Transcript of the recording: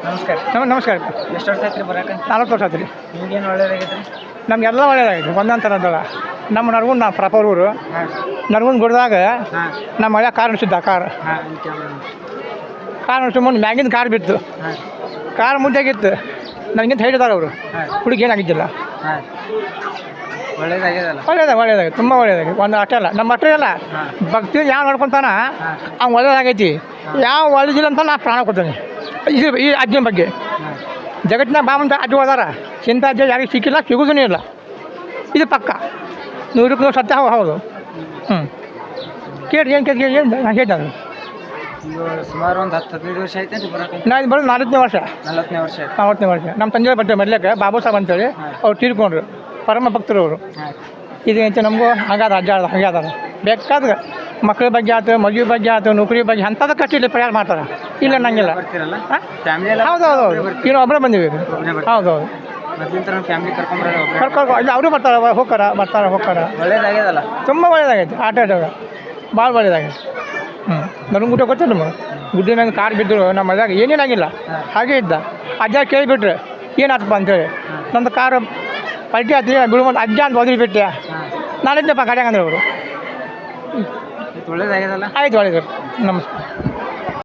ನಮಸ್ಕಾರ. ನಮಸ್ಕಾರ. ಎಷ್ಟು ವರ್ಷ ಆಯ್ತು ರೀ ಬರೋಕೆ? 40 ವರ್ಷ ಆಯ್ತು ರೀ. ನಿಮ್ಗೇನು ಒಳ್ಳೇದಾಗೈತೆ ರೀ? ನಮಗೆಲ್ಲ ಒಳ್ಳೇದಾಗೈತೆ ಒಂದಂತರದಲ್ಲ. ನಮ್ಮ ನರಗುಂದ ನಾ ಪ್ರಾಪರ್ ಊರು. ಹಾಂ ನರಗುಂದ ಗುಡ್ದಾಗ ಹಾಂ ನಮ್ಮ ಹಳೆ ಕಾರ್ ನಿಲ್ಸಿದ್ದ ಕಾರ್ ನಿಲ್ಸಿ ಮುಂದೆ ಮ್ಯಾಗಿಂದ ಕಾರ್ ಬಿತ್ತು. ಹಾಂ ಕಾರ್ ಮುದ್ದಾಗಿತ್ತು. ನನಗಿಂತ ಹೇಳಿದಾರೆ ಅವರು. ಹಾಂ ಹುಡುಗಿ ಏನಾಗಿದ್ದಿಲ್ಲ. ಹಾಂ ಒಳ್ಳೇದಾಗ್ಯದಲ್ಲ? ಒಳ್ಳೇದಾಗಿ ತುಂಬ ಒಳ್ಳೇದಾಗಿ. ಒಂದು ಅಷ್ಟೇ ಅಲ್ಲ, ನಮ್ಮ ಅಷ್ಟೇ ಅಲ್ಲ, ಭಕ್ತಿ ಯಾವ ನೋಡ್ಕೊತಾನ ಅವ್ನು ಒಳ್ಳೇದಾಗೈತಿ. ಯಾವ ಒಳ್ಳೇದಿಲ್ಲ ಅಂತ ನಾ ಪ್ರಾಣ ಕೊಡ್ತೇನೆ ಈ ಅಜ್ಜನ ಬಗ್ಗೆ. ಜಗತ್ತಿನ ಬಾಮಂತ ಅಜ್ಜ ಹೋದಾರ, ಇಂಥ ಅಜ್ಜ ಯಾರಿಗೆ ಸಿಕ್ಕಿಲ್ಲ, ಸಿಗೋದೂ ಇಲ್ಲ. ಇದು ಪಕ್ಕ 100ಕ್ಕೆ 100 ಸತ್ಯ. ಹೌದು. ಕೇಳಿ ಏನು ನಾನು ಹೇಳ್ತಾನೆ. ಈಗ ಸುಮಾರು ಒಂದು 10-15 ವರ್ಷ ಆಯ್ತು ಬರೋಕೆ? ನಾನು ಬರೋದು 40ನೇ ವರ್ಷ. 40ನೇ ವರ್ಷ ಆಯ್ತು. 40ನೇ ವರ್ಷ. ನಮ್ಮ ತಂದೆ ಬರ್ತೇವೆ ಮೊದಲಕ್ಕೆ ಬಾಬು ಸಾಹೇಬ್ ಅಂತೇಳಿ ಅವ್ರು ತೀರ್ಕೊಂಡ್ರು. ಪರಮ ಭಕ್ತರು ಅವರು. ಹಾಂ ಇದು ಅಂತ ನಮಗೂ ಹಂಗಾದ ಅಜ್ಜ ಹಂಗೆ ಅದಾರ. ಬೇಕಾದ್ರೆ ಮಕ್ಕಳ ಬಗ್ಗೆ ಆಯ್ತು, ಮದುವೆ ಬಗ್ಗೆ ಆಯ್ತು, ನೌಕರಿ ಬಗ್ಗೆ ಅಂಥದಕ್ಕೆ ಅಷ್ಟು ಇಲ್ಲಿ ಪ್ರಯಾಣ ಮಾಡ್ತಾರೆ. ಇಲ್ಲ ನಂಗಿಲ್ಲ. ಬರ್ತೀರಲ್ಲ ಹಾಂ ಫ್ಯಾಮಿಲಿ ಎಲ್ಲ? ಹೌದು. ಇನ್ನೂ ಒಬ್ಬರೇ ಬಂದೀವಿ. ಹೌದು. ಮೊದಲಿಂದ ಫ್ಯಾಮಿಲಿ ಕರ್ಕೊಂಬರೋದು? ಕರ್ಕೊಂಡು ಇಲ್ಲ, ಅವರು ಬರ್ತಾರೆ, ಹೋಗ್ತಾರೆ. ಒಳ್ಳೇದಾಗ್ಯದಲ್ಲ? ತುಂಬ ಒಳ್ಳೇದಾಗೈತೆ. ಆಟ ಆಡೋದು ಭಾಳ ಒಳ್ಳೇದಾಗೈತೆ. ನನಗೆ ಊಟ ಗೊತ್ತಿಲ್ಲ ನಮಗೆ. ಗುಡ್ಡಿ ನಂಗೆ ಕಾರ್ ಬಿದ್ದರು ನಮ್ಮ ಮನೆಯಾಗ ಏನೇನಾಗಿಲ್ಲ, ಹಾಗೇ ಇದ್ದ. ಅಜ್ಜ ಕೇಳಿಬಿಟ್ರೆ ಏನಾಯ್ತಪ್ಪ ಅಂತೇಳಿ. ನಂದು ಕಾರು ಪಲ್ಟಿ ಆಯ್ತು, ಬಿಡುವಂತ ಅಜ್ಜ ಅಂತ ಒದರಿ ಬಿಟ್ಟೆ. ನಾನಿದ್ದಪ್ಪ ಗಾಡಿಯಾಗ ಅಂದ್ರೆ ಅವರು. ಒಳ್ಳೇದಾಗ್ಯದಲ್ಲ? ಆಯ್ತು, ಒಳ್ಳೇದು. ನಮಸ್ಕಾರ.